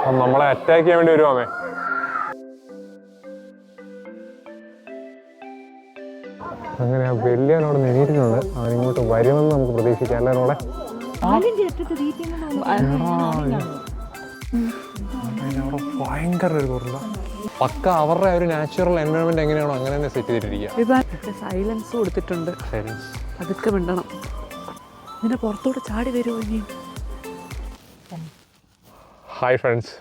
നമ്മളെ അറ്റാക്ക് ചെയ്യാൻ വേണ്ടി വരുവാമേ. അങ്ങനെ ആ വലിയവനോട് നേരിട്ടുണ്ട്. അവനിങ്ങോട്ട് വരുമെന്ന് നമുക്ക് പ്രതീക്ഷിക്കാം. എല്ലാവരോടെ ഭയങ്കര ഒരു കുറല്ല പക്ക അവരുടെ ഒരു നാച്ചുറൽ എൻവയോൺമെന്റ് എങ്ങനെയാണോ അങ്ങനെ തന്നെ സെറ്റ് ചെയ്തിട്ടിരിക്കുക. സൈലൻസ് കൊടുത്തിട്ടുണ്ട്. അതൊക്കെ മിണ്ടണം. ഇതിന്റെ പുറത്തോട്ട് ചാടി വരുമോ ഇനി? Hi friends.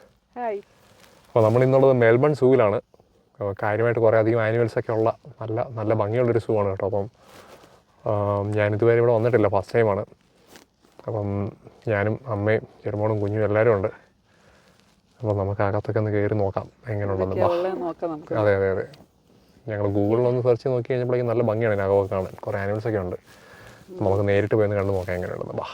അപ്പോൾ നമ്മൾ ഇന്നുള്ളത് മെൽബൺ സൂവിലാണ്. കാര്യമായിട്ട് കുറേ അധികം ആനിമൽസൊക്കെ ഉള്ള നല്ല നല്ല ഭംഗിയുള്ളൊരു സൂ ആണ് കേട്ടോ. അപ്പം ഞാനിതുവരെ ഇവിടെ വന്നിട്ടില്ല, ഫസ്റ്റ് ടൈമാണ്. അപ്പം ഞാനും അമ്മയും ചെറുമോളും കുഞ്ഞും എല്ലാവരും ഉണ്ട്. അപ്പം നമുക്ക് അകത്തൊക്കെ ഒന്ന് കയറി നോക്കാം എങ്ങനെയുണ്ടെന്ന്. അതെ അതെ അതെ, ഞങ്ങൾ ഗൂഗിളിലൊന്ന് സെർച്ച് ചെയ്ത് നോക്കി കഴിഞ്ഞപ്പോഴേക്കും നല്ല ഭംഗിയാണ് ഇതിനകമൊക്കെ കാണാൻ. കുറേ ആനിമൽസൊക്കെ ഉണ്ട്. നമുക്ക് നേരിട്ട് പോയി ഒന്ന് കണ്ടു നോക്കാം എങ്ങനെയുണ്ടെന്ന്. ബാ,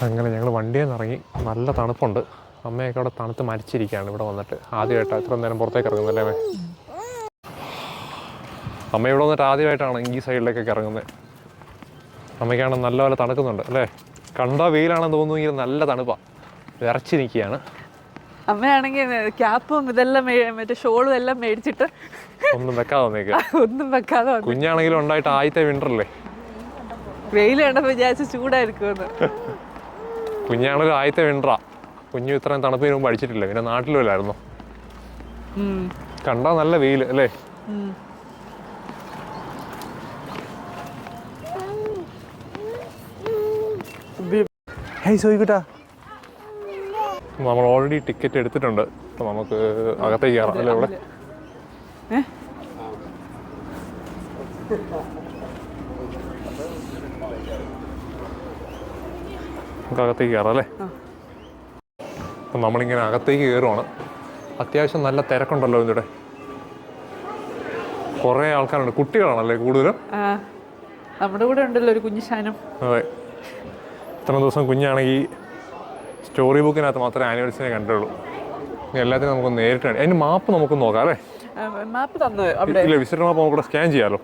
അങ്ങനെ ഞങ്ങൾ വണ്ടിയിൽ നിന്ന് ഇറങ്ങി. നല്ല തണുപ്പുണ്ട്. അമ്മയൊക്കെ അവിടെ തണുത്ത് മരിച്ചിരിക്കുകയാണ് ഇവിടെ വന്നിട്ട്. ആദ്യമായിട്ടാണ് ഇത്ര നേരം പുറത്തേക്ക് ഇറങ്ങുന്നല്ലേ അമ്മേ? അമ്മ ഇവിടെ വന്നിട്ട് ആദ്യമായിട്ടാണ് ഈ സൈഡിലേക്കൊക്കെ ഇറങ്ങുന്നത്. അമ്മയ്ക്കാണ് നല്ലപോലെ തണുക്കുന്നുണ്ട് അല്ലേ? കണ്ട വെയിലാണെന്ന് തോന്നുമെങ്കിൽ നല്ല തണുപ്പാണ്, വിറച്ച് നിൽക്കുകയാണ്. അമ്മയാണെങ്കിൽ ക്യാപ്പും ഇതെല്ലാം മറ്റേ ഷോളും എല്ലാം മേടിച്ചിട്ട് ഒന്നും വെക്കാതെ വന്നേക്കുക. ഒന്നും വെക്കാതെ. കുഞ്ഞാണെങ്കിലും ഉണ്ടായിട്ട് ആദ്യത്തെ വിൻ്ററല്ലേ, വെയിൽ കണ്ടപ്പോൾ വിചാരിച്ച് ചൂടായിരിക്കുമെന്ന്. കുഞ്ഞാണെങ്കിലും ആദ്യത്തെ വിൻ്ററാ. കുഞ്ഞു ഇത്രയും തണുപ്പിന് മുമ്പ് അടിച്ചിട്ടില്ല. പിന്നെ നാട്ടിലുമില്ലായിരുന്നു. കണ്ടാ നല്ല വെയിൽ അല്ലേ? നമ്മൾ ഓൾറെഡി ടിക്കറ്റ് എടുത്തിട്ടുണ്ട്. അപ്പം നമുക്ക് അകത്തേക്ക് കയറാം അല്ലേ? ഇവിടെ നമുക്ക് അകത്തേക്ക് കയറാം അല്ലേ? അപ്പം നമ്മളിങ്ങനെ അകത്തേക്ക് കയറുവാണ്. അത്യാവശ്യം നല്ല തിരക്കുണ്ടല്ലോ ഇതിവിടെ. കുറേ ആൾക്കാരുണ്ട്. കുട്ടികളാണല്ലേ കൂടുതലും? നമ്മുടെ കൂടെ ഉണ്ടല്ലോ ഒരു കുഞ്ഞു ശാനം. അതെ, ഇത്ര ദിവസം കുഞ്ഞാണെങ്കിൽ സ്റ്റോറി ബുക്കിനകത്ത് മാത്രമേ ആനിമൽസിനെ കണ്ടുള്ളൂ. എല്ലാത്തിനും നമുക്ക് നേരിട്ട് അതിന് മാപ്പ് നമുക്ക് നോക്കാം അല്ലേ? മാപ്പ് തന്നു ഇല്ല, വിസിറ്റർ മാപ്പ് നമുക്കിവിടെ സ്കാൻ ചെയ്യാമല്ലോ.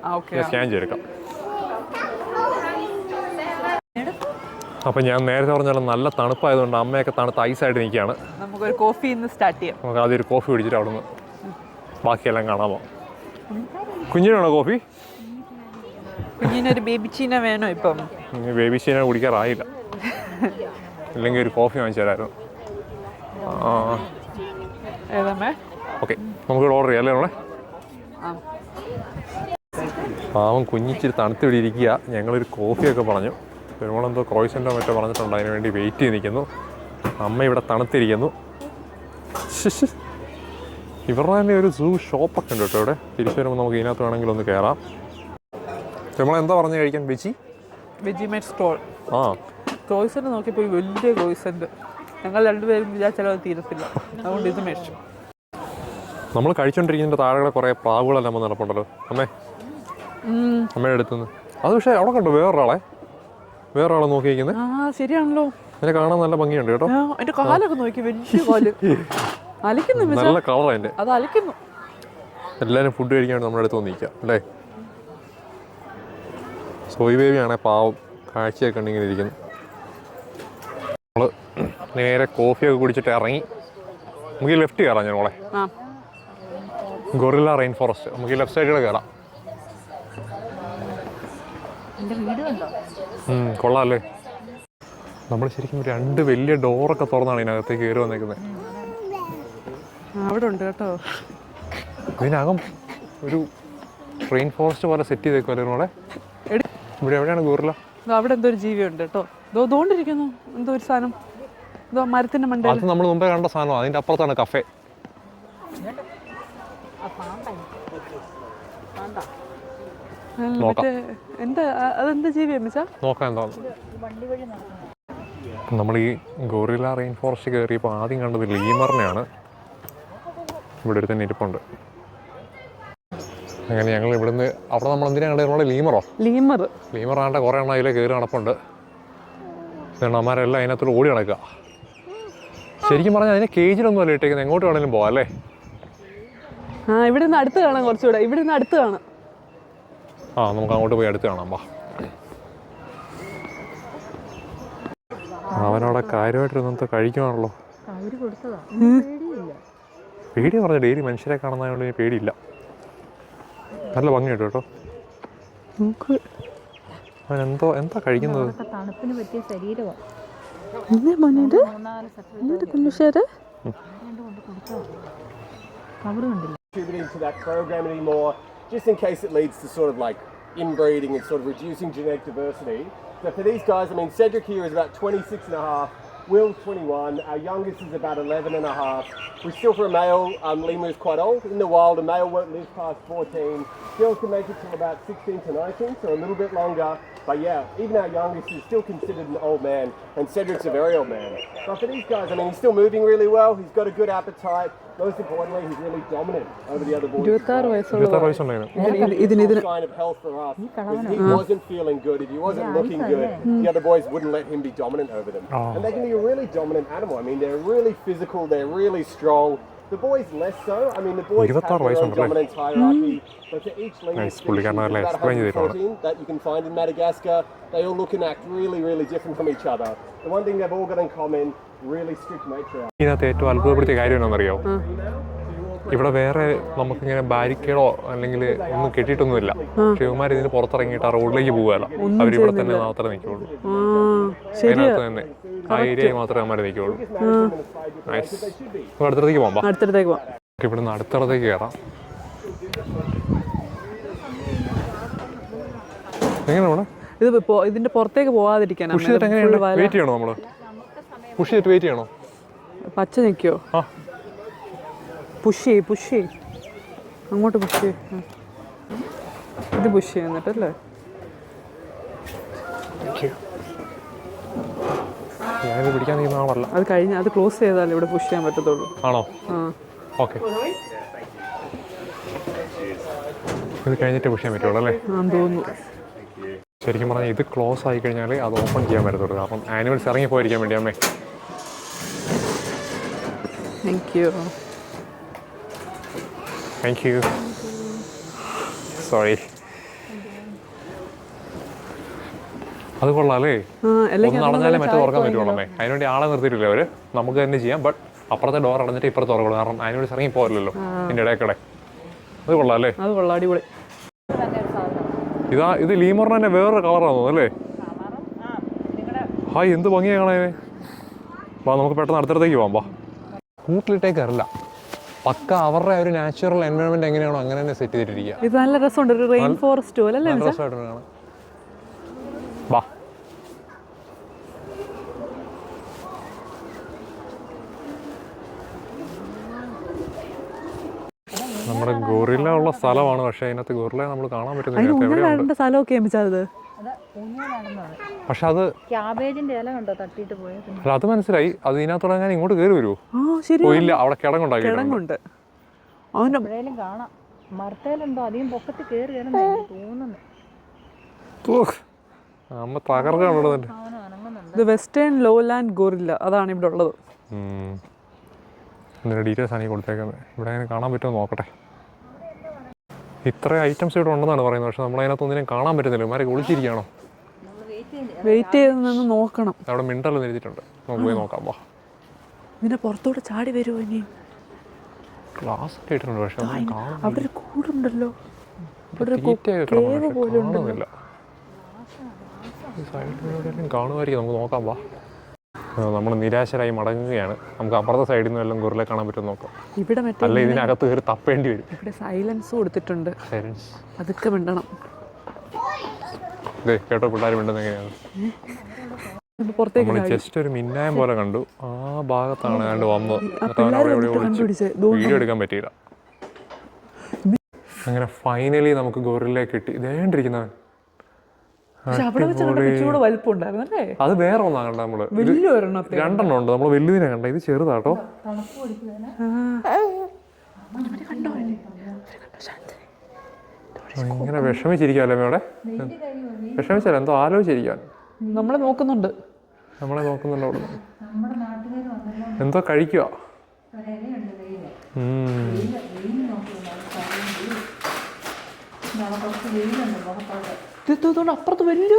സ്കാൻ ചെയ്തെടുക്കാം. അപ്പം ഞാൻ നേരത്തെ പറഞ്ഞാൽ നല്ല തണുപ്പായതുകൊണ്ട് അമ്മയൊക്കെ തണുത്ത് ഐസായിട്ട് നിൽക്കുകയാണ്. നമുക്കൊരു കോഫി ഇന്ന് സ്റ്റാർട്ട് ചെയ്യാം. നമുക്ക് ആദ്യം ഒരു കോഫി കുടിച്ചിട്ട് അവിടെ നിന്ന് ബാക്കിയെല്ലാം കാണാമോ? കുഞ്ഞിനാണോ കോഫി? കുഞ്ഞിനൊരു ബേബി ചീന വേണോ ഇപ്പം? ബേബി ചീന കുടിക്കാറായില്ല, ഇല്ലെങ്കിൽ ഒരു കോഫി വാങ്ങിച്ചു തരാമായിരുന്നു. ഓക്കെ, നമുക്ക് ഓർഡർ ചെയ്യാം അല്ലേ നമ്മളെ? പാവം കുഞ്ഞിച്ചിരി തണുത്തിവിടെ ഇരിക്കുക. ഞങ്ങളൊരു കോഫിയൊക്കെ പറഞ്ഞു. പെരുമോളെന്തോ ക്രോയ്സൻ്റോ മറ്റോ പറഞ്ഞിട്ടുണ്ട്, അതിന് വേണ്ടി വെയിറ്റ് ചെയ്ത് നിൽക്കുന്നു. അമ്മ ഇവിടെ തണുത്തിരിക്കുന്നു. ഇവരുടെ തന്നെ ഒരു സൂ ഷോപ്പൊക്കെ ഉണ്ട് കേട്ടോ ഇവിടെ. തിരിച്ചു വരുമ്പോൾ നമുക്ക് ഇതിനകത്ത് വേണമെങ്കിൽ ഒന്ന് കയറാം. നമ്മളെന്താ പറഞ്ഞു കഴിക്കാൻ? Veggie met stall. ക്രോയ്സൻ്റ് നോക്കിയപ്പോൾ വലിയ ക്രോയ്സൻ്റ്. ഞങ്ങൾ രണ്ടുപേരും വിചാരിച്ചാലും അത് തീരത്തില്ല, അതുകൊണ്ട് ഇത് മേടിച്ചു. നമ്മൾ കഴിച്ചോണ്ടിരിക്കുന്നതിൻ്റെ താഴെ കുറേ പ്രാവുകളെല്ലാം വന്ന് നടപ്പുണ്ടല്ലോ അമ്മയുടെ അടുത്തുനിന്ന്. അത് പക്ഷേ അവിടെ കണ്ടോ വേറൊരാളെ നോക്കിയിരിക്കുന്നത്? ശരിയാണല്ലോ, അതിനെ കാണാൻ നല്ല ഭംഗിയുണ്ട് കേട്ടോ. എന്റെ കാലൊക്കെ നോക്കി, വലിയ കാല് അലിക്കുന്നു. നല്ല കളർ അതിൻ്റെ. അത് അലിക്കുന്നു. എല്ലാവരും ഫുഡ് കഴിക്കാൻ നമ്മുടെ അടുത്ത് വന്നിരിക്കുക അല്ലേ? സോയ് ബേബി ആണേ പാവം കാഴ്ചയൊക്കെ ഉണ്ട് ഇങ്ങനെ ഇരിക്കുന്നു. നമ്മൾ നേരെ കോഫിയൊക്കെ കുടിച്ചിട്ട് ഇറങ്ങി. നമുക്ക് ഈ ലെഫ്റ്റ് കയറാം ഞങ്ങളെ. Guerrilla rain forest. നമുക്ക് ഈ ലെഫ്റ്റ് സൈഡിൽ കയറാം. കൊള്ളാം അല്ലേ? നമ്മൾ ശരിക്കും രണ്ട് വലിയ ഡോറൊക്കെ തുറന്നാണ് ഇതിനകത്തേക്ക് കയറി വന്നേക്കുന്നത്. അവിടെ ഉണ്ട് കേട്ടോ. ഇതിനകം ഒരു റെയിൻ ഫോറസ്റ്റ് പോലെ സെറ്റ് ചെയ്തേക്കുമല്ലേ നമ്മളെ? ഇവിടെ എവിടെയാണ് ഗോറില്ല? അവിടെ എന്തോ ഒരു ജീവിയുണ്ട് കേട്ടോ. ഇതോണ്ടിരിക്കുന്നു എന്തോ ഒരു സാധനം, എന്തോ മരത്തിന്റെ മണ്ടയിൽ. അത് നമ്മൾ മുമ്പേ കണ്ട സാധനം. അതിന്റെ അപ്പുറത്താണ് കഫേ. എന്താ അതെന്താ ജീവിയാ മിസ്സാ? നോക്കാം എന്താ. നമ്മൾ ഈ ഗോറില്ല റെയിൻ ഫോറസ്റ്റ് കയറിയപ്പോൾ ആദ്യം കണ്ടത് ലീമറിനെയാണ്. ഇവിടെ ഒരു തന്നെ ഇരിപ്പുണ്ട്. അങ്ങനെ ഞങ്ങൾ ഇവിടുന്ന് അവിടെ നമ്മൾ എന്തിനാ കണ്ടത്? ലീമറാണ്ട് കുറേ എണ്ണം അതിലെ കയറി നടപ്പുണ്ട്. അമ്മമാരെല്ലാം അതിനകത്തോട് ഓടി നടക്കുക. ശരിക്കും പറഞ്ഞാൽ അതിനെ കേജിലൊന്നും അല്ല ഇട്ടേക്കുന്നത്, എങ്ങോട്ട് വേണമെങ്കിലും പോകാം അല്ലേ? ഇവിടെ നിന്ന് അടുത്ത് കാണാം, കുറച്ചുകൂടെ ഇവിടെ നിന്ന് അടുത്ത് കാണാം. നമുക്ക് അങ്ങോട്ട് പോയി അടുത്ത് കാണാം. വാ, അവനവിടെ കാര്യമായിട്ടിരുന്നത്തെ കഴിക്കുവാണല്ലോ. അവര് കൊടുത്തതാ. പേടി പറഞ്ഞു ഡെയിലി മനുഷ്യരെ കാണുന്നതുകൊണ്ട് എനിക്ക് പേടിയില്ല. നല്ല ഭംഗിയുണ്ട് കേട്ടോ. അവൻ എന്താ കഴിക്കുന്നത്? തണുപ്പിന് പറ്റിയ ശരീരമാണ്. Contributing to that program anymore, just in case it leads to sort of like inbreeding and sort of reducing genetic diversity. So for these guys, I mean, Cedric here is about 26 and a half, Will's 21, our youngest is about 11 and a half. We're still for a male, lemur is quite old. In the wild, a male won't live past 14. Girls can make it till about 16 to 19, so a little bit longer. But yeah, even our youngest is still considered an old man, and Cedric's a very old man. But for these guys, I mean, he's still moving really well. He's got a good appetite. Most importantly, he's really dominant over the other boys. 26 വയസ്സുണ്ടായിരുന്നു. Sign of health for us. If he wasn't feeling good, if he wasn't looking good, the other boys wouldn't let him be dominant over them. And they can be a really dominant animal. I mean, they're really physical. They're really strong. The boys less so. I mean, the boys have their own dominance hierarchy. But to each lemur species, there's about 114 that you can find in Madagascar. They all look and act really, really different from each other. The one thing they've all got in common, really strict matriarch. ഇതിനകത്ത് ഏറ്റവും അത്ഭുതപ്പെടുത്തിയ കാര്യം എന്താണെന്നറിയോ? ഇവിടെ വേറെ നമുക്കിങ്ങനെ ബാരിക്കേഡോ അല്ലെങ്കിൽ ഒന്നും കെട്ടിയിട്ടൊന്നുമില്ല. പക്ഷെ ഇവന്മാർ ഇതിന് പുറത്തിറങ്ങിയിട്ട് ആ റോഡിലേക്ക് പോവുകയല്ല. അവരിവിടെ തന്നെ മാത്രമേ നിൽക്കുള്ളൂ. അതിനകത്ത് തന്നെ ആ ഏരിയയിൽ മാത്രമേ അവന്മാർ നിൽക്കുള്ളൂ. അടുത്തടത്തേക്ക് പോകാം. ഇവിടുന്ന് അടുത്തടത്തേക്ക് കയറാം. എങ്ങനെ പോണേ? ഇതിന്റെ പുറത്തേക്ക് പോവാതിരിക്കാൻ പുഷ് ചെയ്തിട്ട് എങ്ങനെയാണ്? വെയിറ്റ് ചെയ്യണോ നമ്മള്? പുഷ് ചെയ്തിട്ട് വെയിറ്റ് ചെയ്യണോ? പച്ച നിൽക്കോ? പുഷ് ചെയ്യ് അങ്ങോട്ട് പുഷ് ചെയ്യ്. ഇത് പുഷ് ചെയ്യുന്നിട്ടല്ലേ? ഞാനിത് പിടിക്കാൻ നീക്കുന്ന ആളല്ല. അത് കഴിഞ്ഞ് അത് ക്ലോസ് ചെയ്താലേ ഇവിടെ പുഷ് ചെയ്യാൻ പറ്റത്തുള്ളൂ. ആണോ? ഓക്കെ. ഇത് കഴിഞ്ഞിട്ട് പുഷ് ചെയ്യാൻ പറ്റുള്ളൂ അല്ലേ? തോന്നുന്നു. ശരിക്കും പറഞ്ഞാൽ ഇത് ക്ലോസ് ആയി കഴിഞ്ഞാൽ അത് ഓപ്പൺ ചെയ്യാൻ പറ്റത്തുള്ളൂ. കാരണം ആനിമൽസ് ഇറങ്ങി പോയിരിക്കാൻ വേണ്ടി അമ്മേ. Thank you. സോറി. അത് കൊള്ളാല്ലേ? ഒന്ന് അടഞ്ഞാലേ മറ്റേ തുറക്കാൻ പറ്റുള്ളൂ അമ്മേ. അതിനുവേണ്ടി ആളെ നിർത്തിയിട്ടില്ല അവര്. നമുക്ക് തന്നെ ചെയ്യാം. ബട്ട് അപ്പുറത്തെ ഡോർ അടഞ്ഞിട്ട് ഇപ്പുറത്ത് തുറക്കുള്ളൂ. കാരണം ആനിമൽസ് ഇറങ്ങി പോകില്ലല്ലോ ഇതിൻ്റെ ഇടയ്ക്കിടെ. അത് കൊള്ളാല്ലേ? അത് കൊള്ളാം. അടിപൊളി. ഇത് ലീമറിന് തന്നെ വേറൊരു കളറാണോ അല്ലേ? ഹായ്, എന്ത് ഭംഗിയാണ് കാണാൻ. വാ, നമുക്ക് പെട്ടെന്ന് അടുത്തടത്തേക്ക് പോകാം. വാ. കൂട്ടിലിട്ടേക്കറില്ല, പക്ക അവരുടെ ഒരു നാച്ചുറൽ എൻവയോൺമെന്റ് എങ്ങനെയാണോ അങ്ങനെ തന്നെ സെറ്റ് ചെയ്തിട്ടിരിക്കുക. ഇത് നല്ല രസമുണ്ട്. ഒരു റെയിൻ ഫോറസ്റ്റ് പോലെ അല്ലേ? രസമായിട്ടാണ്. വാ. നമ്മുടെ ഗോറില്ല ഉള്ള സ്ഥലമാണ്. പക്ഷെ അതിനകത്ത് ഗോറില്ല നമ്മൾ കാണാൻ പറ്റുന്നില്ല. പക്ഷെ അത് അത് മനസ്സിലായി. അത് ഇതിനകത്തോടെ ഞാൻ ഇങ്ങോട്ട് കയറി വരുമോ? ഇല്ല, അവിടെ കിടങ്ങുണ്ട്. അമ്മ തകർക്കാണ്. ഇത് വെസ്റ്റേൺ ലോലാൻഡ് ഗോറില്ല, അതാണ് ഇവിടെ ഉള്ളത്. ഡീറ്റെയിൽസ് ആണ് ഈ കൊടുത്തേക്കുന്നത്. ഇവിടെ അങ്ങനെ കാണാൻ പറ്റുമോ നോക്കട്ടെ. ഇത്ര ഐറ്റംസ് ഇവിടെ ഉണ്ടെന്നാണ് പറയുന്നത്. പക്ഷെ നമ്മളതിനകത്തൊന്നിനും കാണാൻ പറ്റുന്നില്ല. ഇവന്മാരെ ഒളിച്ചിരിക്കുകയാണോ? വെയിറ്റ് ചെയ്ത് നിന്ന് നോക്കണം. അവിടെ മിണ്ടൽ എഴുതിയിട്ടുണ്ട്. നമുക്ക് പോയി നോക്കാം. വാ. ഇതിന്റെ പുറത്തോട്ട് ചാടി വരുമോ ഇനി? ഗ്ലാസ് ഒക്കെ ഇട്ടിട്ടുണ്ട്. പക്ഷെ അവിടെ ഒരു കൂടുണ്ടല്ലോ. കാണുമായിരിക്കും. നമുക്ക് നോക്കാം. വാ. നമ്മൾ നിരാശരായി മടങ്ങുകയാണ്. നമുക്ക് അപ്പുറത്തെ സൈഡിൽ നിന്ന് എല്ലാം ഗോറില്ല കാണാൻ പറ്റും നോക്കാം. ഇവിടെ അല്ല, ഇതിനകത്ത് കയറി തപ്പേണ്ടി വരും. ഇവിടെ സൈലൻസ് കൊടുത്തിട്ടുണ്ട്. അതൊക്കെ മിണ്ടണം. കേട്ടോ, പിള്ളേർ മിണ്ടുന്നത് എങ്ങനെയാണ്? നമ്മൾ ജസ്റ്റ് ഒരു മിന്നായം പോലെ കണ്ടു. ആ ഭാഗത്താണ് കണ്ട് വന്നത്. വീഡിയോ എടുക്കാൻ പറ്റിയില്ല. അങ്ങനെ ഫൈനലി നമുക്ക് ഗോറില്ല കിട്ടി. ഇതേണ്ടിരിക്കുന്നവൻ അത് വേറെ ഒന്നാ കണ്ട. നമ്മള് രണ്ടെണ്ണം ഉണ്ട്. നമ്മള് വലുതിനെ കണ്ട. ഇത് ചെറുതാട്ടോ. ഇങ്ങനെ വിഷമിച്ചിരിക്കാല്ലേ അവിടെ? വിഷമിച്ചല്ല, എന്തോ ആലോചിച്ചിരിക്കാൻ. നമ്മളെ നോക്കുന്നുണ്ട്. അവിടെ എന്തോ കഴിക്കുക. അപ്പുറത്ത് വലിയ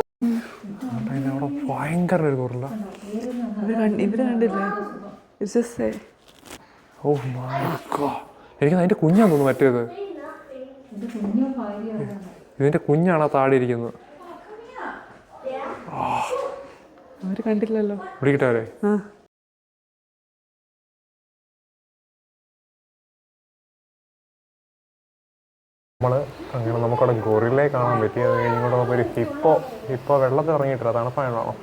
ഭയങ്കര ഒരു ഗോറില്ല. ഇവര് കണ്ടില്ലേ? ഓ മൈ ഗോഡ്, എനിക്ക് അതിൻ്റെ കുഞ്ഞാന്ന് തോന്നുന്നു മറ്റേത്. ഇതിൻ്റെ കുഞ്ഞാണ് ആ താഴെ ഇരിക്കുന്നത്. അവര് കണ്ടില്ലല്ലോ. പിടിക്കട്ടെ അവരെ. അങ്ങനെ നമുക്കവിടെ ഗൊറില്ലേ കാണാൻ പറ്റി. അത് കഴിഞ്ഞുകൊണ്ട് ഒരു ഹിപ്പോ വെള്ളത്തിൽ ഇറങ്ങിയിട്ടില്ല. തണുപ്പാണോ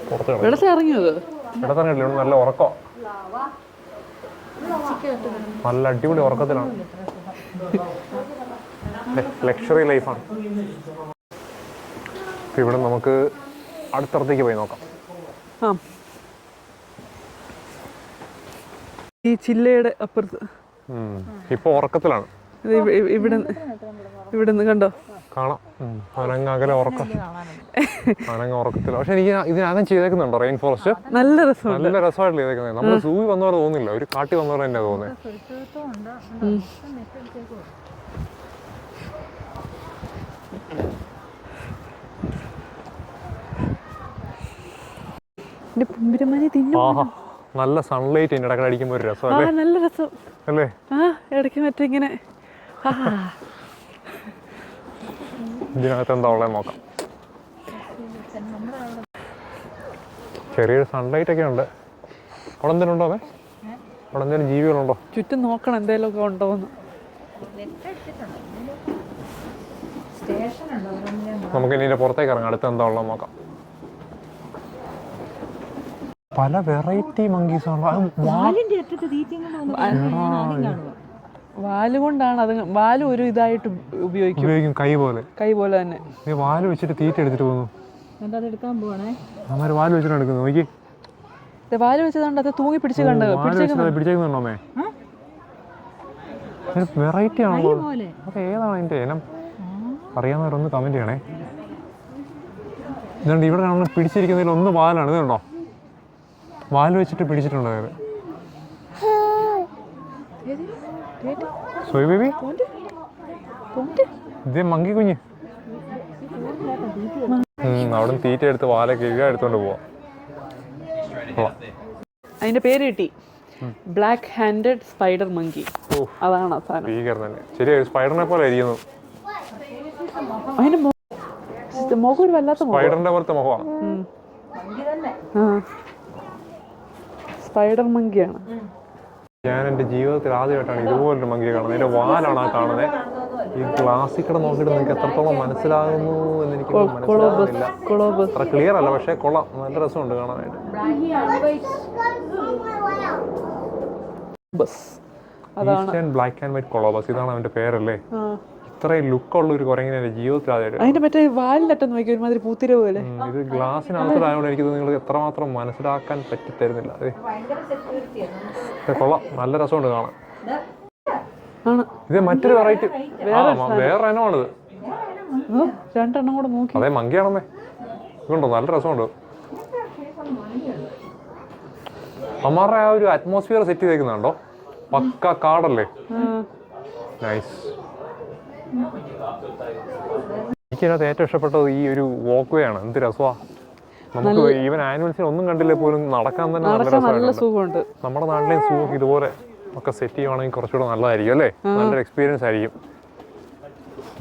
പുറത്ത് വെള്ളത്തിൽ ഇറങ്ങിയത്? വെള്ളത്തിറങ്ങിയിട്ടില്ല. ഇവിടെ നല്ല ഉറക്കം, നല്ല അടിപൊളി ഉറക്കത്തിലാണ്. ലക്ഷറി ലൈഫാണ്. ഇവിടെ നമുക്ക് അടുത്തടുത്തേക്ക് പോയി നോക്കാം. ഈ ചില്ലയുടെ അപ്പുറത്ത് ഇപ്പൊ ഉറക്കത്തിലാണ്. ഇവിടെ കണ്ടോ കാണാം. അനങ്ങ് അകലെ ഉറക്കം, അനങ്ങ് ഉറക്കത്തില്ല. പക്ഷെ എനിക്ക് ഇതിനകം ചെയ്തേക്കുന്നുണ്ടോ റെയിൻ ഫോറസ്റ്റ്? നല്ല രസം, നല്ല രസമായിട്ട് ചെയ്തേക്കുന്നത്. നമ്മൾ സൂവി വന്ന പോലെ തോന്നില്ല, ഒരു കാട്ടി വന്ന പോലെ തന്നെ തോന്നുന്നത്. നല്ല സൺലൈറ്റ് ഇതിന്റെ ഇടയ്ക്ക് അടിക്കുമ്പോ ഒരു രസം അല്ലേ? നല്ല രസം അല്ലേ? ഇടയ്ക്ക് മറ്റേ ഇങ്ങനെ. ഇതിനകത്ത് എന്താ ഉള്ളത് നോക്കാം. ചെറിയൊരു സൺലൈറ്റ് ഒക്കെ ഉണ്ട്. അവിടെ എന്തെങ്കിലും ഉണ്ടോ? അവിടെ എന്തെങ്കിലും ജീവികളുണ്ടോ? ചുറ്റും നോക്കണം എന്തെങ്കിലും ഒക്കെ ഉണ്ടോന്ന്. നമുക്ക് ഇനി പുറത്തേക്ക് ഇറങ്ങാം. അടുത്ത് എന്താ ഉള്ളത് നോക്കാം. പല വെറൈറ്റി മങ്കീസ് ആണല്ലോ. വാല് കൊണ്ടാണ് അത്. വാല് ഒരു ഇതായിട്ട് ഉപയോഗിക്കും. കൈ പോലെ തന്നെ. വാല് വെച്ചിട്ട് തീറ്റ എടുത്തിട്ട് പോകുന്നു. വാല് വെച്ചിട്ട് എടുക്കുന്നു. നോക്കി, വാല് വെച്ചതുകൊണ്ട് അത് തൂങ്ങി പിടിച്ച് കണ്ടത്. പിടിച്ചേക്കുന്നുണ്ടോ? വെറൈറ്റി ആണല്ലോ. അപ്പൊ ഏതാണ് അതിന്റെ ഇനം? അറിയാവുന്നവരൊന്ന് കമന്റ് ചെയ്യണേ. ഇതുകൊണ്ട് ഇവിടെ കാണുന്ന പിടിച്ചിരിക്കുന്നതിൽ ഒന്ന് വാലാണ്. ഇതുണ്ടോ? വാല് വെച്ചിട്ട് പിടിച്ചിട്ടുണ്ട് അതായത്. സോയ് ബേബി, ഇതേ മങ്കി കുഞ്ഞ്. അവിടെ തീറ്റ എടുത്ത് വാലൊക്കെ എടുത്തോണ്ട് പോവാം. അതിന്റെ പേര് കിട്ടി, ബ്ലാക്ക് ഹാൻഡഡ് സ്പൈഡർ മങ്കി. അതാണ് ശരി, സ്പൈഡറിനെ പോലെ ഇരിക്കുന്നു. അതിന്റെ മുഖം ഒരു വല്ലാത്ത സ്പൈഡറിന്റെ പോലത്തെ മുഖമാണ്. സ്പൈഡർ മങ്കിയാണ്. ഞാൻ എൻ്റെ ജീവിതത്തിൽ ആദ്യമായിട്ടാണ് ഇതുപോലൊരു മങ്കിയെ കാണുന്നത്. അതിന്റെ വാലാണ് ആ കാണുന്നത്. ഈ ഗ്ലാസ്സിൽ കൂടെ നോക്കിയിട്ട് നിങ്ങൾക്ക് എത്രത്തോളം മനസ്സിലാകുന്നു എന്ന് എനിക്ക് മനസ്സിലാകുന്നില്ല. അത്ര ക്ലിയർ അല്ല, പക്ഷെ കൊള്ളാം, നല്ല രസമുണ്ട് കാണാനായിട്ട്. ഈസ്റ്റേൺ ബ്ലാക്ക് ആൻഡ് വൈറ്റ് കൊളോബസ്, ഇതാണ് അവന്റെ പേരല്ലേ? ഇത്രയും ലുക്കുള്ള ഒരു കുരങ്ങിനെ എൻ്റെ ജീവിതത്തിൽ ആദ്യമായിട്ട്. അതിന്റെ മറ്റേ വാലിലറ്റം നോക്കി ഒരുമാതിരി പൂത്തിര പോലെ. ഇത് ഗ്ലാസ്സിനകത്തായതുകൊണ്ട് എനിക്ക് നിങ്ങൾ എത്രമാത്രം മനസ്സിലാക്കാൻ പറ്റിത്തരുന്നില്ല. കൊള്ളാം, നല്ല രസമുണ്ട് കാണാൻ. ഇത് മറ്റൊരു വെറൈറ്റി, വേറെ ഇനമാണിത്. രണ്ടെണ്ണം കൂടെ നോക്കി. അതെ, മങ്കിയാണെന്നേ. ഇതുണ്ടോ? നല്ല രസമുണ്ട്. അമ്മാരുടെ ആ ഒരു അറ്റ്മോസ്ഫിയർ സെറ്റ് ചെയ്തേക്കുന്നുണ്ടോ? പക്ക കാടല്ലേ? നൈസ്. എനിക്കതിനകത്ത് ഏറ്റവും ഇഷ്ടപ്പെട്ടത് ഈ ഒരു വാക്ക് വേ ആണ്. എന്ത് രസമാണ്. നമുക്ക് ഈവൻ ആനിമൽസിനെ ഒന്നും കണ്ടില്ലേ പോലും നടക്കാൻ തന്നെ നല്ല രസമുണ്ട്. നമ്മുടെ നാട്ടിലെയും സൂ ഇതുപോലെ ഒക്കെ സെറ്റ് ചെയ്യുവാണെങ്കിൽ കുറച്ചുകൂടെ നല്ലതായിരിക്കും അല്ലേ? നല്ലൊരു എക്സ്പീരിയൻസ് ആയിരിക്കും.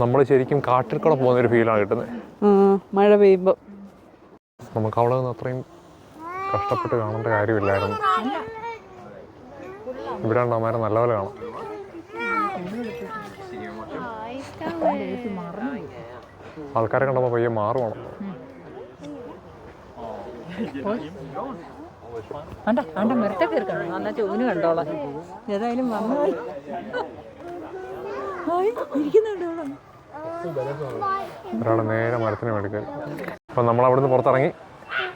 നമ്മൾ ശരിക്കും കാട്ടിൽ കൂടെ പോകുന്ന ഒരു ഫീലാണ് കിട്ടുന്നത്. മഴ പെയ്യുമ്പോൾ നമുക്ക് അവിടെ നിന്ന് അത്രയും കഷ്ടപ്പെട്ട് കാണേണ്ട കാര്യമില്ലായിരുന്നു. ഇവിടെ ഉണ്ടാകുമ്പോൾ നല്ലപോലെ കാണാം. ആൾക്കാരെ കണ്ടപ്പോൾ പയ്യെ മാറുവാണ്. ഏതായാലും ഒരാളെ നേരെ മരത്തിന് മേടിക്കാൻ. അപ്പം നമ്മൾ അവിടുന്ന് പുറത്തിറങ്ങി.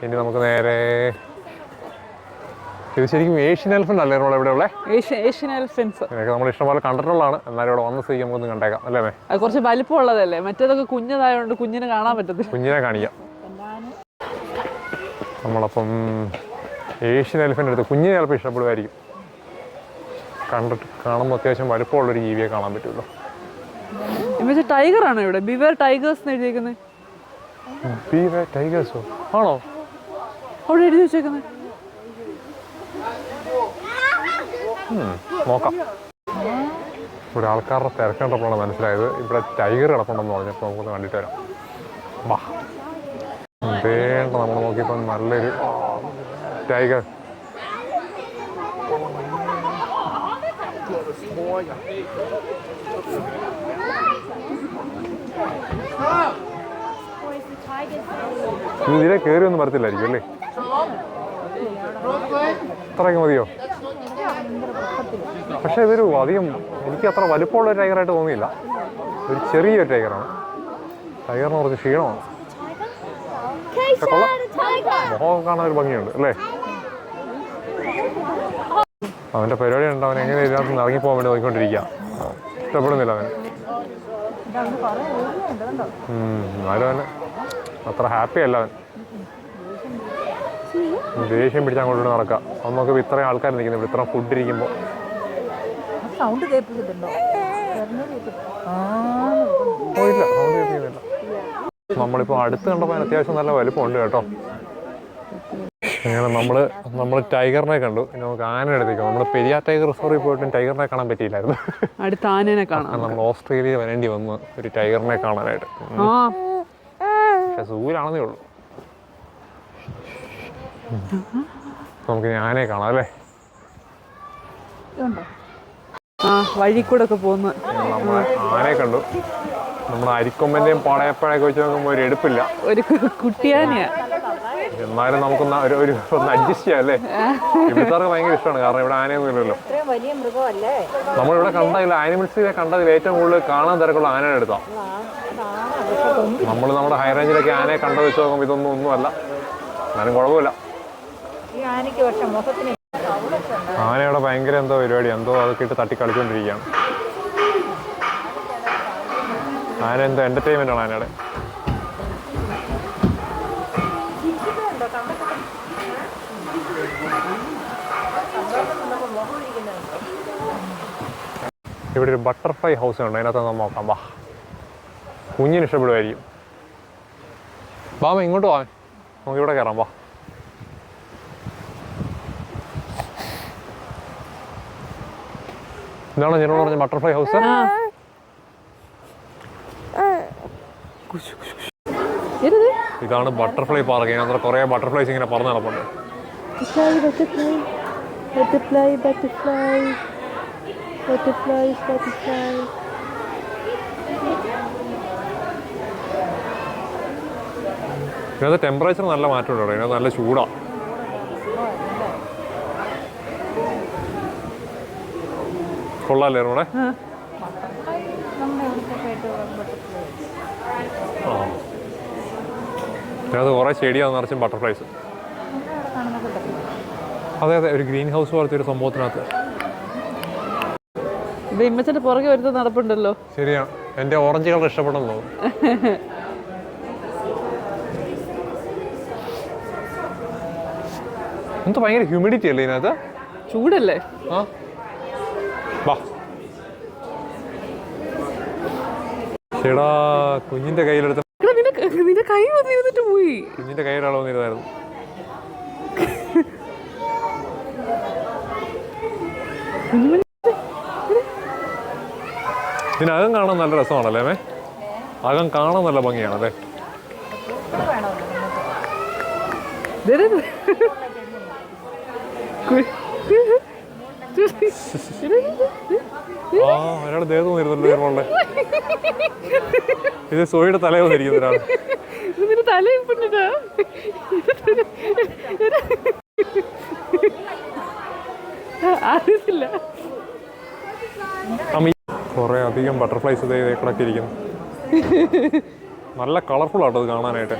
ഇനി നമുക്ക് നേരെ, ഇത് ശരിക്കും ഏഷ്യൻ എലിഫന്റ് അല്ലേ ഇവിടെ ഉള്ളത്? ഏഷ്യൻ എലിഫന്റ്സ് ഇതൊക്കെ നമ്മൾ ഇഷ്ടംപോലെ കണ്ടിട്ടുള്ളതാണ്. എന്നാലും ഇവിടെ വന്ന സ്ഥിതിക്ക് നമുക്കൊന്ന് കണ്ടേക്കാം അല്ലേ? അത് കുറച്ച് വലിപ്പമുള്ളതല്ലേ, മറ്റേതൊക്കെ കുഞ്ഞതായതുകൊണ്ട് കുഞ്ഞിനെ കാണാൻ പറ്റത്തില്ല. കുഞ്ഞിനെ കാണിക്കാം. നമ്മളപ്പം ഏഷ്യൻ എലിഫന്റ് എടുത്ത് കുഞ്ഞിനെ ചിലപ്പോൾ ഇഷ്ടപ്പെടുമായിരിക്കും. കാണുമ്പോൾ അത്യാവശ്യം വലിപ്പമുള്ളൊരു ജീവിയെ കാണാൻ പറ്റുമല്ലോ. ടൈഗർ ആണോ ഇവിടെ? ബിവർ ടൈഗേഴ്സ് എഴുതിയിരിക്കുന്നത്. ടൈഗേഴ്സോ ആണോ? അവിടെ എഴുതി വെച്ചേക്കുന്നത്. നോക്കാം. ഇവിടെ ആൾക്കാരുടെ തിരക്കണ്ടപ്പോഴാണ് മനസ്സിലായത് ഇവിടെ ടൈഗർ കിടപ്പുണ്ടെന്ന് പറഞ്ഞപ്പോൾ നമുക്കൊന്ന് കണ്ടിട്ട് വരാം. വാ വേണ്ട, നമ്മൾ നോക്കിയപ്പോൾ നല്ലൊരു ടൈഗർ. ഇതിലെ കയറി ഒന്നും വരത്തില്ലായിരിക്കും അല്ലേ? അത്രയൊക്കെ മതിയോ? പക്ഷേ ഇതൊരു അധികം എനിക്ക് അത്ര വലുപ്പമുള്ള ഒരു ടൈഗറായിട്ട് തോന്നിയില്ല. ഒരു ചെറിയൊരു ടൈഗറാണ്. ടൈഗറിന് കുറച്ച് ക്ഷീണമാണ്. മുഖം കാണാൻ ഒരു ഭംഗിയുണ്ട് അല്ലേ? അവൻ്റെ പരിപാടി ഉണ്ട്. അവൻ എങ്ങനെ ഇതിനകത്ത് നിന്ന് ഇറങ്ങിപ്പോകാൻ വേണ്ടി നോക്കിക്കൊണ്ടിരിക്കുക. ഇഷ്ടപ്പെടുന്നില്ല അവന്. എന്നാലും അവന് അത്ര ഹാപ്പി അല്ല അവൻ. ദേഷ്യം പിടിച്ച് അങ്ങോട്ട് നടക്കാം. നമുക്ക് ഇത്രയും ആൾക്കാർ നിൽക്കുന്നു ഇവിടെ, ഇത്ര ഫുഡ് ഇരിക്കുമ്പോൾ. ഇല്ല, സൗണ്ട് കേൾപ്പിക്കുന്നില്ല. നമ്മളിപ്പോൾ അടുത്ത് കണ്ടപ്പോൾ അതിന് അത്യാവശ്യം നല്ല വലുപ്പമുണ്ട് കേട്ടോ. അങ്ങനെ നമ്മൾ ടൈഗറിനെ കണ്ടു. ഇനി നമുക്ക് ആനയുടെ അടുത്തേക്ക്. നമ്മൾ പെരിയാർ ടൈഗർ റിസർവിൽ പോയിട്ടും ടൈഗറിനെ കാണാൻ പറ്റിയില്ലായിരുന്നു. അടുത്ത ആനേനെ കാണാം. നമ്മൾ ഓസ്ട്രേലിയ വരേണ്ടി വന്നു ഒരു ടൈഗറിനെ കാണാനായിട്ട്. പക്ഷെ സൂവിലാണെന്നേ ഉള്ളൂ. നമുക്ക് ആനയെ കാണാം അല്ലേ? വഴി കൂടെ ഒക്കെ പോകുന്നു. നമ്മൾ ആനയെ കണ്ടു. നമ്മൾ അരിക്കൊമ്പൻ്റെയും പടയപ്പഴയൊക്കെ വെച്ച് നോക്കുമ്പോൾ ഒരു എടുപ്പില്ല. ഒരു കുട്ടിയാനയാ. എന്നാലും നമുക്കൊന്ന് ഒന്ന് അഡ്ജസ്റ്റ് ചെയ്യാം അല്ലേ? ഇവിടുത്തെ ഭയങ്കര ഇഷ്ടമാണ്. കാരണം ഇവിടെ ആനയൊന്നും ഇല്ലല്ലോ. നമ്മളിവിടെ കണ്ടതിൽ ആനിമൽസിനെ കണ്ടതിൽ ഏറ്റവും കൂടുതൽ കാണാൻ തിരക്കുള്ള ആനയുടെ അടുത്താണ്. നമ്മൾ നമ്മുടെ ഹൈ റേഞ്ചിലൊക്കെ ആനയെ കണ്ടു വെച്ച് നോക്കുമ്പോൾ ഇതൊന്നും ഒന്നുമല്ല. എന്നാലും കുഴപ്പമില്ല. ആനയുടെ ഭയങ്കര എന്തോ പരിപാടി, എന്തോ അതൊക്കെ ഇട്ട് തട്ടി കളിച്ചുകൊണ്ടിരിക്കുകയാണ്. ആന എന്തോ എൻ്റർടൈൻമെൻ്റ് ആണ് ആനയുടെ. ഇവിടെ ഒരു ബട്ടർഫ്ലൈ ഹൗസ് ഉണ്ട്. അതിനകത്ത് നമ്മൾ നോക്കാം. വാ, കുഞ്ഞിന് ഇഷ്ടപ്പെടുമായിരിക്കും. വാ ഇങ്ങോട്ട് വാ, നമുക്ക് ഇവിടെ കയറാം. വാ, ഇതാണ് ഞാൻ പറഞ്ഞ ബട്ടർഫ്ലൈ ഹൗസ്. ഇതാണ് ബട്ടർഫ്ലൈ പാർക്ക്. ഇതിനകത്ത് കുറേ ബട്ടർഫ്ലൈസ് ഇങ്ങനെ പറന്ന് നടപ്പുണ്ട്. ഇതിനകത്ത് ടെമ്പറേച്ചർ നല്ല മാറ്റമുണ്ട്. ഇതിനകത്ത് നല്ല ചൂടാണ്. കൊള്ളാല്ലേ ഇവിടെ? ഇതിനകത്ത് കുറേ ചെടിയാണ് നിറച്ചും ബട്ടർഫ്ലൈസ്. അതെ അതെ, ഒരു ഗ്രീൻ ഹൗസ് പോലത്തെ ഒരു സംഭവത്തിനകത്ത്. ഇമ്മച്ചിന്റെ പുറകെ വരുന്ന നടപ്പുണ്ടല്ലോ. ശരിയാണ്, എൻ്റെ ഓറഞ്ച് കളർ ഇഷ്ടപ്പെടുന്നു. എന്ത് ഭയങ്കര ഹ്യൂമിഡിറ്റി അല്ലേ ഇതിനകത്ത്? ചൂടല്ലേ? ആ, വാ. ചേടാ, കുഞ്ഞിന്റെ കയ്യിലെടുത്ത നിന്റെ കൈ വന്നിരുന്നിട്ട് പോയി. കുഞ്ഞിന്റെ കയ്യിലളവ് വന്നിരുന്നായിരുന്നു. ഇതിനകം കാണാൻ നല്ല രസമാണല്ലേ മേ? അകം കാണാൻ നല്ല ഭംഗിയാണല്ലേ? ആ, ഒരാൾ ദേഹത്ത് വന്നിരുന്നല്ലോ ചേർന്നോളെ. ഇത് സോയുടെ തലയിൽ വന്നിരിക്കുന്ന ഒരാൾ. കുറെ അധികം ബട്ടർഫ്ലൈസ് കിടക്കി ഇരിക്കുന്നു. നല്ല കളർഫുൾ ആട്ടോ ഇത് കാണാനായിട്ട്.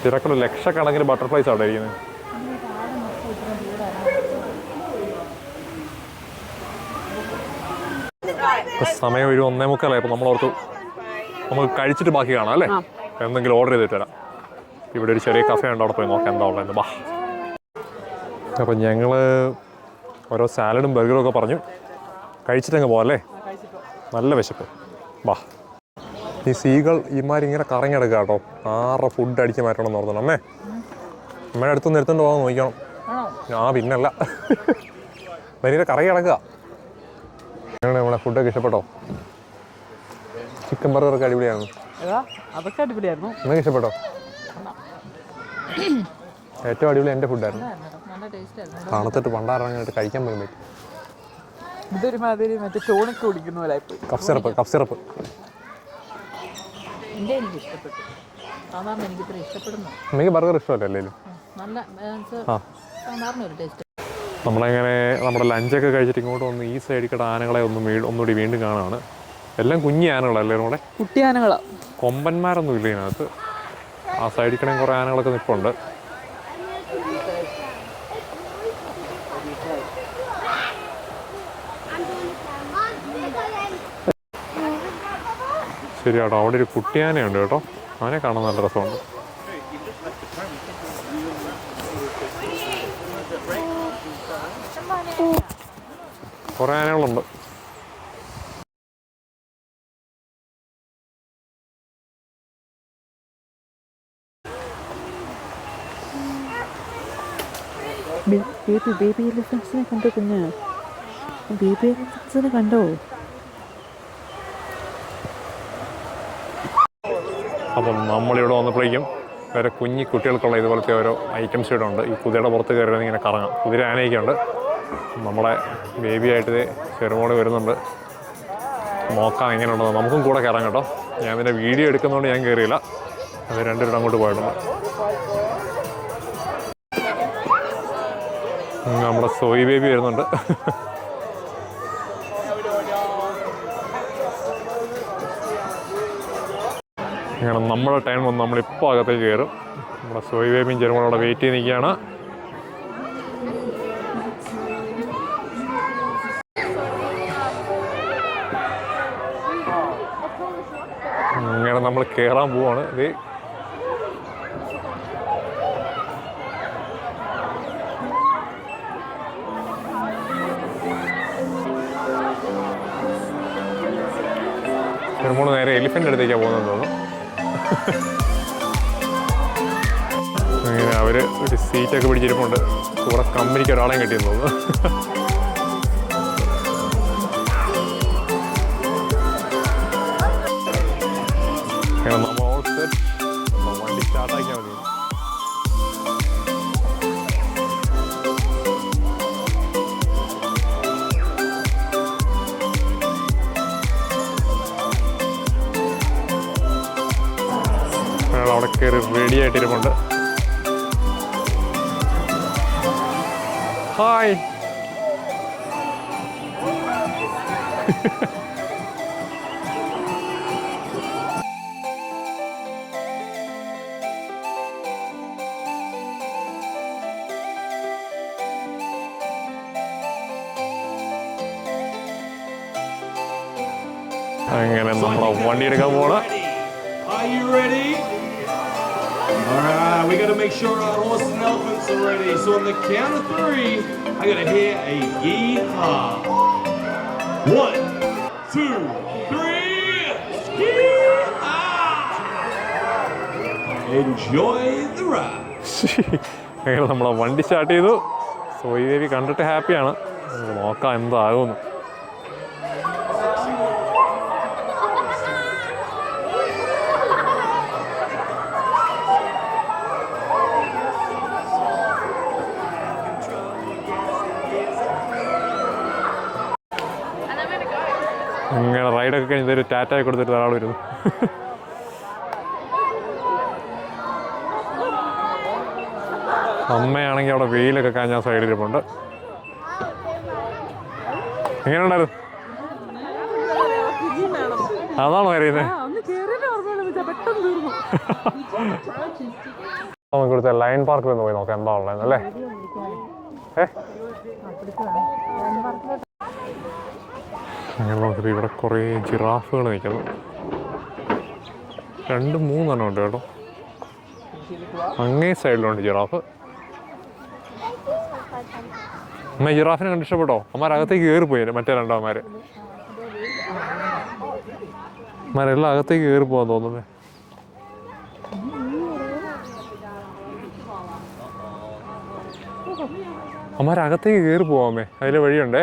തിരക്കുള്ള ലക്ഷക്കണക്കിന് ബട്ടർഫ്ലൈസ് അവിടെ ഇരിക്കുന്നത്. സമയം ഒരു 1:45. അപ്പോൾ നമ്മളോർത്തു നമുക്ക് കഴിച്ചിട്ട് ബാക്കി കാണാം അല്ലേ? എന്തെങ്കിലും ഓർഡർ ചെയ്തിട്ട് വരാം. ഇവിടെ ഒരു ചെറിയ കഫേ ഉണ്ട്, അവിടെ പോയി നോക്കാം എന്താ ഉള്ളത്. ബാ. അപ്പം ഞങ്ങൾ ഓരോ സാലഡും ബർഗറും ഒക്കെ പറഞ്ഞു കഴിച്ചിട്ടങ്ങ് പോകാം അല്ലേ? നല്ല വിശപ്പ്. വാ, ഈ സീകൾ ഇമാരി ഇങ്ങനെ കറങ്ങിയെടുക്കുക കേട്ടോ. ആരുടെ ഫുഡ് അടിച്ച് മാറ്റണം എന്ന് ഓർത്തണം. അമ്മയുടെ അടുത്തൊന്ന് എടുത്തോണ്ട് പോകാൻ നോക്കണം. പിന്നല്ല, ഭയങ്കര കറങ്ങി കിടക്കുക. എങ്ങനെയാണ് നമ്മളെ ഫുഡൊക്കെ ഇഷ്ടപ്പെട്ടോ? ചിക്കൻ ബർഗറൊക്കെ അടിപൊളിയാണ്. അതൊക്കെ അടിപൊളിയായിരുന്നു. നിങ്ങൾക്ക് ഇഷ്ടപ്പെട്ടോ? ഏറ്റവും അടിപൊളി എൻ്റെ ഫുഡായിരുന്നു. തണുത്തിട്ട് പണ്ടാറാനായിട്ട് കഴിക്കാൻ പോലും പറ്റും. ഇതൊരു മാതിരി മറ്റേ ടോണിക്ക് കുടിക്കുന്ന പോലെ കഫ് സിറപ്പ് എനിക്ക് ഇഷ്ടപ്പെട്ടു. സാധാരണ എനിക്ക് ഇത്ര ഇഷ്ടപ്പെടുന്നു. എനിക്ക് ബർഗർ ഇഷ്ടമല്ല അല്ലെങ്കിലും. നല്ല സാധാരണ ഒരു ടേസ്റ്റ്. നമ്മളങ്ങനെ നമ്മുടെ ലഞ്ചൊക്കെ കഴിച്ചിട്ട് ഇങ്ങോട്ട് വന്ന് ഈ സൈഡിൽ കൂടെ ആനകളെ ഒന്നുകൂടി വീണ്ടും കാണുകയാണ്. എല്ലാം കുഞ്ഞി ആനകളല്ലേ കൂടെ, കുട്ടി ആനകളാ. കൊമ്പന്മാരൊന്നും ഇല്ല ഇതിനകത്ത്. ആ സൈഡിൽ കൂടെ കുറേ ആനകളൊക്കെ നിൽപ്പുണ്ട്. ശരി കേട്ടോ, അവിടെ ഒരു കുട്ടിയാനയുണ്ട് കേട്ടോ. ആനയെ കാണാൻ നല്ല രസമുണ്ട്. കുറേ ആനകളുണ്ട്. ബേബി എലിഫൻസിനെ കണ്ടോ കുഞ്ഞ്? ബേബി എലിഫൻസിനെ കണ്ടോ? അപ്പം നമ്മളിവിടെ വന്നപ്പോഴേക്കും വേറെ കുഞ്ഞി കുട്ടികൾക്കുള്ള ഇതുപോലത്തെ ഓരോ ഐറ്റംസ് ഇവിടെ ഉണ്ട്. ഈ കുതിരയുടെ പുറത്ത് കയറി ഇങ്ങനെ കറങ്ങാം. കുതിര ആനയൊക്കെ ഉണ്ട്. നമ്മളെ ബേബിയായിട്ട് ചെറുമോള് വരുന്നുണ്ട്. നോക്കാം എങ്ങനെയുണ്ടെന്ന്. നമുക്കും കൂടെ കയറാം കേട്ടോ. ഞാൻ ഇതിൻ്റെ വീഡിയോ എടുക്കുന്നതുകൊണ്ട് ഞാൻ കയറിയില്ല. അത് രണ്ടുപേരും അങ്ങോട്ട് പോയിട്ടുണ്ട്. നമ്മുടെ സോയി ബേബി വരുന്നുണ്ട്. അങ്ങനെ നമ്മുടെ ടൈം വന്ന് നമ്മളിപ്പോൾ അകത്തേക്ക് കയറും. നമ്മുടെ സോയി ബേബിയും ചെറുമോളോടെ വെയിറ്റ് ചെയ്ത് നിൽക്കുകയാണ്. അങ്ങനെ നമ്മൾ കയറാൻ പോവാണ്. ഇത് ചെറുമോള് നേരെ എലിഫൻ്റ് അടുത്തേക്കാണ് പോകുന്നത് തോന്നുന്നു. അങ്ങനെ അവർ ഒരു സീറ്റൊക്കെ പിടിച്ചിരിപ്പുണ്ട്. കൂടെ കമ്പനിക്ക് ഒരാളെയും കിട്ടിയെന്ന് തോന്നുന്നു. അങ്ങനെ നമ്മൾ ഓൾ സെറ്റ്. വണ്ടി സ്റ്റാർട്ടാക്കിയാൽ മതി. അവിടെ കയറി റെഡി ആയിട്ടിരിപ്പുണ്ട്. ഹായ്. അങ്ങനെ നമ്മളെ വണ്ടി എടുക്കാൻ പോണ. Are you ready? Alright, we gotta make sure our horses and elephants are ready. So on the count of 3, I gotta hear a yee-haw. 1, 2, 3, yee-haw! Enjoy the ride. അങ്ങനെ നമ്മളെ വണ്ടി സ്റ്റാർട്ട് ചെയ്തു. സോയി ദേവി കണ്ടിട്ട് ഹാപ്പിയാണ്. നോക്കാം എന്താകുമെന്ന്. അങ്ങനെ റൈഡൊക്കെ കഴിഞ്ഞ് ഒരു ടാറ്റായി കൊടുത്തിട്ട് ഒരാൾ വരുന്നു. അമ്മയാണെങ്കിൽ അവിടെ വെയിലൊക്കെ കഴിഞ്ഞ സൈഡിലിരിപ്പുണ്ട്. എങ്ങനെയുണ്ടായിരുന്നു? അതാണോ അറിയുന്നത്? നമുക്ക് ഇവിടുത്തെ ലയൺ പാർക്കിൽ ഒന്ന് പോയി നോക്കാം എന്താ ഉള്ളത് അല്ലേ. അങ്ങനെ നോക്കിയത് ഇവിടെ കുറേ ജിറാഫുകൾ നിൽക്കുന്നു. 2-3 ഉണ്ട് കേട്ടോ. അങ്ങേ സൈഡിലുണ്ട് ജിറാഫ്. അമ്മ ജിറാഫിനെ കണ്ട് ഇഷ്ടപ്പെട്ടോ? അമ്മമാരകത്തേക്ക് കയറിപ്പോയി മറ്റേ രണ്ടാമന്മാർ. മരെല്ലാം അകത്തേക്ക് കയറി പോകാൻ തോന്നുന്നേ. അമ്മരകത്തേക്ക് കയറി പോവാമേ, അതിലെ വഴിയുണ്ടേ.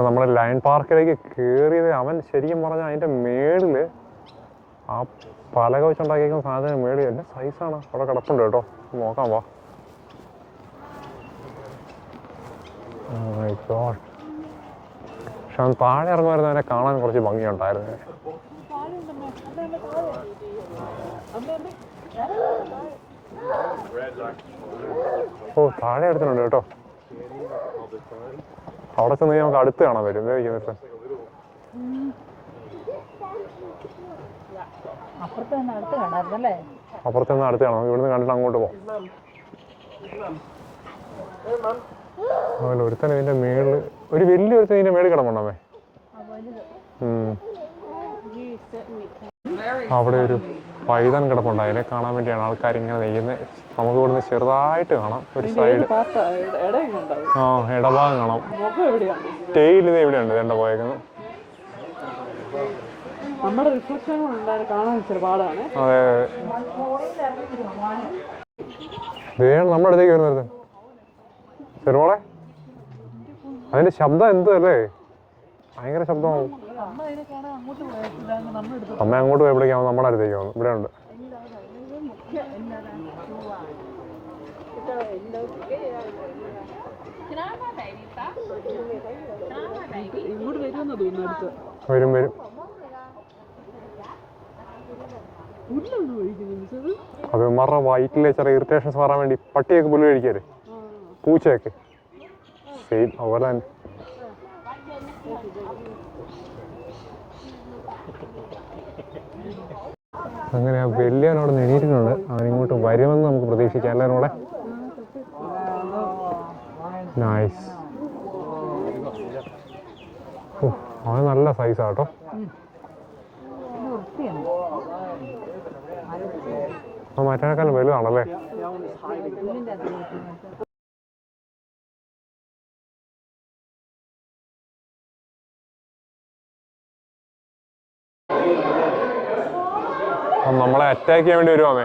നമ്മുടെ ലയൺ പാർക്കിലേക്ക് കയറിയത് അവൻ ശരിക്കും പറഞ്ഞാൽ അതിൻ്റെ മേളില് ആ പലക വെച്ചുണ്ടാക്കിയിരിക്കുന്ന സാധനം മേളിൽ എൻ്റെ സൈസാണ് അവിടെ കിടപ്പുണ്ട് കേട്ടോ. നോക്കാം വാ. പക്ഷെ അവൻ താഴെ ഇറങ്ങുമായിരുന്നു, അവനെ കാണാൻ കുറച്ച് ഭംഗിയുണ്ടായിരുന്നു. ഓ താഴെ എടുത്തിട്ടുണ്ട് കേട്ടോ. അവിടെ ചെന്ന് നമുക്ക് അടുത്ത് കാണാൻ പറ്റും. എന്താ അപ്പുറത്ത് നിന്ന് അടുത്ത് കാണാം. ഇവിടുന്ന് കണ്ടിട്ട് അങ്ങോട്ട് പോകാം. അതുപോലെ ഒരുത്തൻ ഇതിന്റെ മേളില് ഒരു വലിയൊരുത്തൻ ഇതിന്റെ മേളിൽ കിടപ്പുണ്ടമ്മേ. അവിടെ ഒരു പൈതൻ കിടപ്പുണ്ട്. അതിനെ കാണാൻ വേണ്ടിയാണ് ആൾക്കാർ ഇങ്ങനെ നെയ്യുന്നത്. നമുക്ക് ഇവിടുന്ന് ചെറുതായിട്ട് കാണാം ഒരു സൈഡ്. ആ ഇടഭാഗം കാണാം. ടെയിൽ ഇത് എവിടെയുണ്ട് എന്റെ പോയേക്കുന്നത്. അതെ നമ്മുടെ അടുത്തേക്ക് വരുന്നത് ചെറുപോളെ. അതിന്റെ ശബ്ദം എന്തല്ലേ, ഭയങ്കര ശബ്ദമാവും. അമ്മ അങ്ങോട്ട് പോയപ്പോഴേക്കാവും നമ്മുടെ അടുത്തേക്ക് വന്നു. ഇവിടെ ഉണ്ട്. വരും വരും. അത് ഇമാരുടെ വയറ്റിലെ ചെറിയ ഇറിറ്റേഷൻസ് മാറാൻ വേണ്ടി പട്ടിയൊക്കെ പുല്ല് കഴിക്കാറ്, പൂച്ചയൊക്കെ സെയിം അതുപോലെ തന്നെ. അങ്ങനെ ആ വലിയവനോട് എണീറ്റിട്ടുണ്ട്. അവനിങ്ങോട്ട് വരുമെന്ന് നമുക്ക് പ്രതീക്ഷിക്കാം. എല്ലാവരും കൂടെ നൈസ്. അവന് നല്ല സൈസാട്ടോ. മറ്റേക്കാളും വലുതാണല്ലേ. നമ്മളെ അറ്റാക്ക് ചെയ്യാൻ വേണ്ടി വരുവാമേ.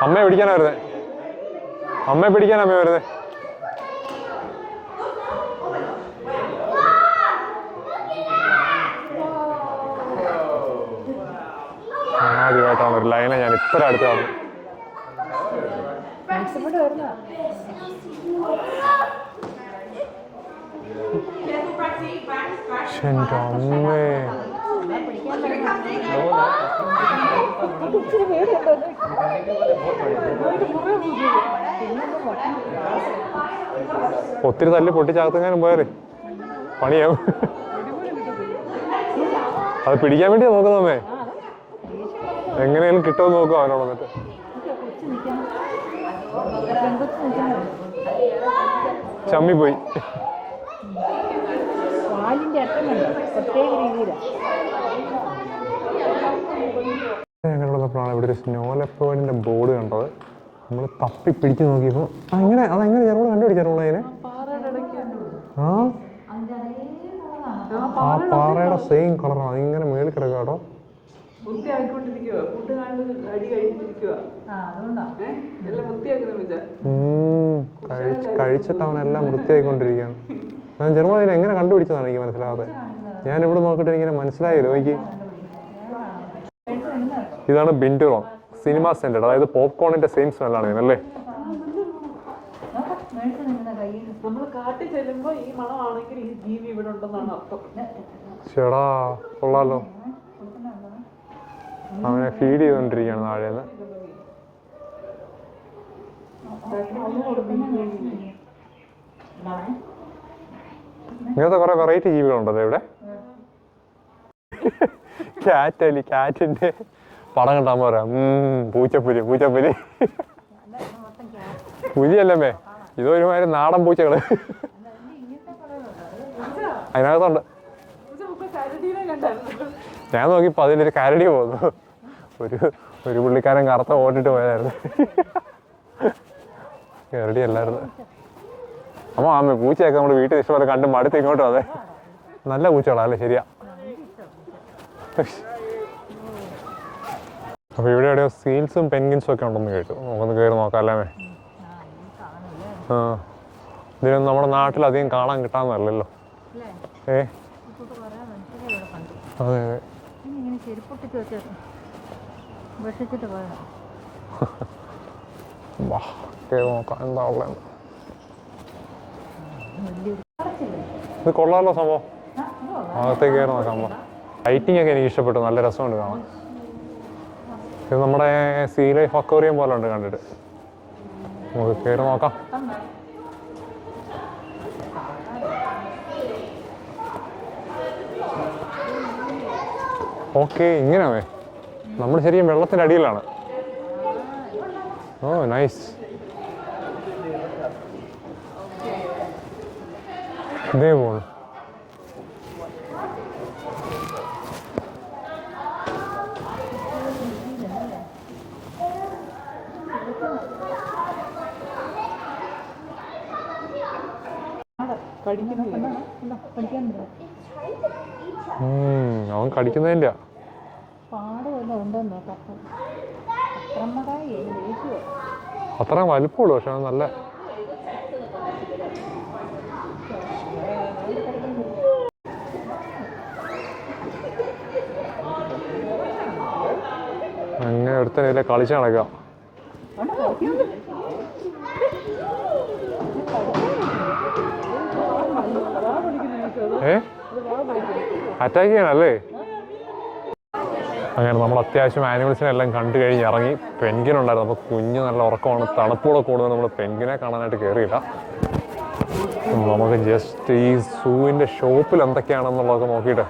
അമ്മയെ പിടിക്കാനാ വരുന്നേ. അമ്മയെ പിടിക്കാനാ അമ്മ വരുന്നേ. ആദ്യമായിട്ടാണ് ഒരു ലൈനെ ഞാൻ ഇത്ര അടുത്ത് കാണുന്നത്. എൻ്റെ അമ്മേ, ഒത്തിരി തല്ലി പൊട്ടിച്ചകത്തെങ്ങാനും പോയാലേ പണിയാവും. അത് പിടിക്കാൻ വേണ്ടിയാ നോക്കുന്നമ്മേ. എങ്ങനെയാലും കിട്ടുമെന്ന് നോക്കുക അവനോട്. വന്നിട്ട് ചമ്മിപ്പോയി. ഞങ്ങളുള്ളപ്പോഴാണ് ഇവിടെ ഒരു സ്നോ ലെപ്പേർഡിന്റെ ബോർഡ് കണ്ടത്. നമ്മൾ തപ്പി പിടിച്ച് നോക്കിയപ്പോൾ അതെങ്ങനെ ഞങ്ങളോട് കണ്ടുപിടിക്കാറുള്ളൂ അതിനെ. ആ പാറയുടെ സെയിം കളറാണ്. അതിങ്ങനെ മേളിൽ കിടക്കുക കേട്ടോ. കഴിച്ചിട്ട് അവനെല്ലാം വൃത്തിയായിക്കൊണ്ടിരിക്കുകയാണ്. ഞാൻ ജർമ്മൻ അതിനെ എങ്ങനെ കണ്ടുപിടിച്ചതാണ് എനിക്ക് മനസ്സിലാവാതെ. ഞാൻ ഇവിടെ നോക്കിയിട്ട് എനിക്കിങ്ങനെ മനസ്സിലായല്ലോ. എനിക്ക് ഇതാണ് ബിൻഡുറോൺ സിനിമ സെന്റർ. അതായത് പോപ്കോണിന്റെ സെയിം സ്മെല്ലാണ് ഇതിനല്ലേ. ചേടാ കൊള്ളാലോ. അവനെ ഫീഡ് ചെയ്തോണ്ടിരിക്കുകയാണ് താഴേന്ന്. ഇങ്ങനത്തെ കുറെ വെറൈറ്റി ജീവികളുണ്ടല്ലോ ഇവിടെ. ക്യാറ്റിന്റെ പടം കണ്ടാൽ പോരാ. പൂച്ചപ്പുലി പൂച്ചപ്പുലി. പുലിയല്ലമ്മേ, ഇതൊരുമാതിരി നാടൻ പൂച്ചകള് അതിനകത്തുണ്ട്. ഞാൻ നോക്കിയപ്പോൾ അതിലൊരു കരടി പോകുന്നു. ഒരു പുള്ളിക്കാരൻ കറുത്ത ഓട്ടിട്ട് പോയതായിരുന്നു. കരടി അല്ലായിരുന്നു. അമ്മ പൂച്ചയൊക്കെ നമ്മുടെ വീട്ടിൽ ഇഷ്ടംപോലെ കണ്ട് മടുത്ത് ഇങ്ങോട്ടും. അതെ, നല്ല പൂച്ചകളാ അല്ലേ? ശരിയാ. അപ്പോൾ ഇവിടെ എവിടെയോ സീൽസും പെൻഗിൻസും ഒക്കെ ഉണ്ടെന്ന് കേട്ടു. നമുക്കൊന്ന് കയറി നോക്കാം അല്ലേ? ആ, ഇതിനൊന്നും നമ്മുടെ നാട്ടിൽ അധികം കാണാൻ കിട്ടാന്നല്ലോ. അതെ അതെ. നോക്കാം എന്താ ഉള്ളത്. ഇത് കൊള്ളാമല്ലോ സംഭവം. അകത്തേക്ക് കയറി നോക്കാം. ലൈറ്റിംഗ് ഒക്കെ എനിക്ക് ഇഷ്ടപ്പെട്ടു. നല്ല രസമുണ്ട് കാണാൻ. ഇത് നമ്മുടെ സീ ലൈഫ് അക്വേറിയം പോലെ ഉണ്ട് കണ്ടിട്ട്. നമുക്ക് കയറി നോക്കാം. ഓക്കെ, ഇങ്ങനെയാണേ. നമ്മൾ ശരിക്കും വെള്ളത്തിൻ്റെ അടിയിലാണ്. ഓ നൈസ്. ഇതേ പോണു. അവൻ കടിക്കുന്നതിൻ്റെ അത്രയും വലിപ്പമുള്ളൂ. പക്ഷെ നല്ല അങ്ങനെ ഒരുത്തനെ കളിച്ച് നടക്കാം. അറ്റാക്ക് ചെയ്യണല്ലേ? അങ്ങനെ നമ്മൾ അത്യാവശ്യം ആനിമൽസിനെ എല്ലാം കണ്ടു കഴിഞ്ഞ് ഇറങ്ങി. പെൻഗിനുണ്ടായിരുന്നു. അപ്പോൾ കുഞ്ഞ് നല്ല ഉറക്കമാണ്. തണുപ്പൂടെ കൂടുതൽ നമ്മൾ പെൻഗിനെ കാണാനായിട്ട് കയറിയില്ല. നമുക്ക് ജസ്റ്റ് ഈ സൂവിൻ്റെ ഷോപ്പിൽ എന്തൊക്കെയാണെന്നുള്ളതൊക്കെ നോക്കിയിട്ട്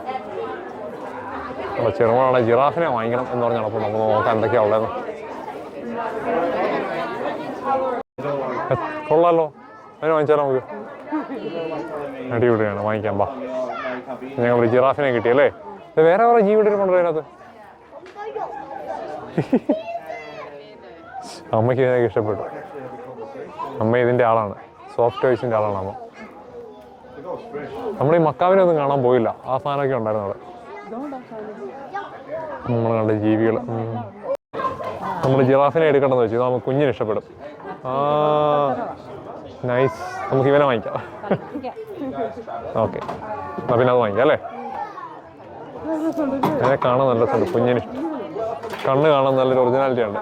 ചെറുമോളാണ് ജിറാഫിനെ വാങ്ങിക്കണം എന്ന് പറഞ്ഞാൽ. അപ്പോൾ നമുക്ക് നോക്കാം എന്തൊക്കെയാണ് ഉള്ളത്. കൊള്ളാമല്ലോ, അതിന് വാങ്ങിച്ചാലോ നമുക്ക്? അടിപൊളിയാണ്, വാങ്ങിക്കാം. ബാ, ഞങ്ങൾ ജിറാഫിനെ കിട്ടിയല്ലേ? ഇത് വേറെ വേറെ ജീവിയുടെ കൊണ്ടുവരും അതിനകത്ത്. അമ്മയ്ക്ക് ഇതിനൊക്കെ ഇഷ്ടപ്പെട്ടു. അമ്മ ഇതിൻ്റെ ആളാണ്, സോഫ്റ്റ് ടോയ്സിൻ്റെ ആളാണ് അമ്മ. നമ്മൾ ഈ മക്കാവിനൊന്നും കാണാൻ പോയില്ല. ആ സാധനമൊക്കെ ഉണ്ടായിരുന്നു അവിടെ. നമ്മൾ കണ്ട ജീവികൾ. നമ്മൾ ജിറാഫിനെ എടുക്കണമെന്ന് വെച്ചു. നമുക്ക് കുഞ്ഞിന് ഇഷ്ടപ്പെടും. നൈസ്, നമുക്ക് ഇവനെ വാങ്ങിക്കാം. ഓക്കെ, എന്നാൽ പിന്നെ അത് വാങ്ങിക്കാം അല്ലേ? അതിനെ കാണാൻ നല്ല രസമുണ്ട്. കുഞ്ഞിന് കണ്ണ് കാണാൻ നല്ലൊരു ഒറിജിനാലിറ്റി ഉണ്ട്.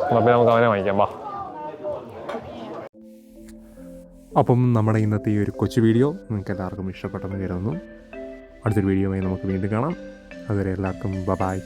എന്നാൽ പിന്നെ നമുക്ക് അവനെ വാങ്ങിക്കാം. വാ. അപ്പം നമ്മുടെ ഇന്നത്തെ ഈ ഒരു കൊച്ചു വീഡിയോ നിങ്ങൾക്ക് എല്ലാവർക്കും ഇഷ്ടപ്പെട്ടെന്ന് കരുതുന്നു. അടുത്തൊരു വീഡിയോയുമായി നമുക്ക് വീണ്ടും കാണാം. അതുവരെ എല്ലാവർക്കും ബൈ.